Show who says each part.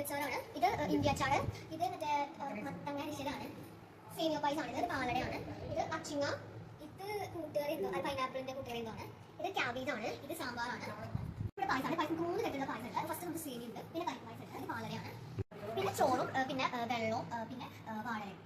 Speaker 1: അച്ചാറാണ്. ഇത് ഇഞ്ചി അച്ചാറ്. ഇത് മറ്റേ മത്തങ്ങ അരിശലാണ്. സേമിയ പായസമാണ്. ഇത് പാലടയാണ്. ഇത് അച്ചിങ്ങ. ഇത് കൂട്ടുകറി എന്തോ പൈനാപ്പിളിന്റെ കൂട്ടുകറി എന്തോ ആണ്. ഇത് ക്യാബേജ് ആണ്. ഇത് സാമ്പാറാണ്. ഇവിടെ പായസമാണ്. പായസം 3 തരത്തിലുള്ള പായസം ഉണ്ട്. ഫസ്റ്റ് നമുക്ക് സേമിയ ഉണ്ട്, പിന്നെ പരിപ്പ് പായസം ഉണ്ട്, ഇത് പാലടയാണ്, പിന്നെ ചോറും പിന്നെ വെള്ളവും പിന്നെ വാഴയും.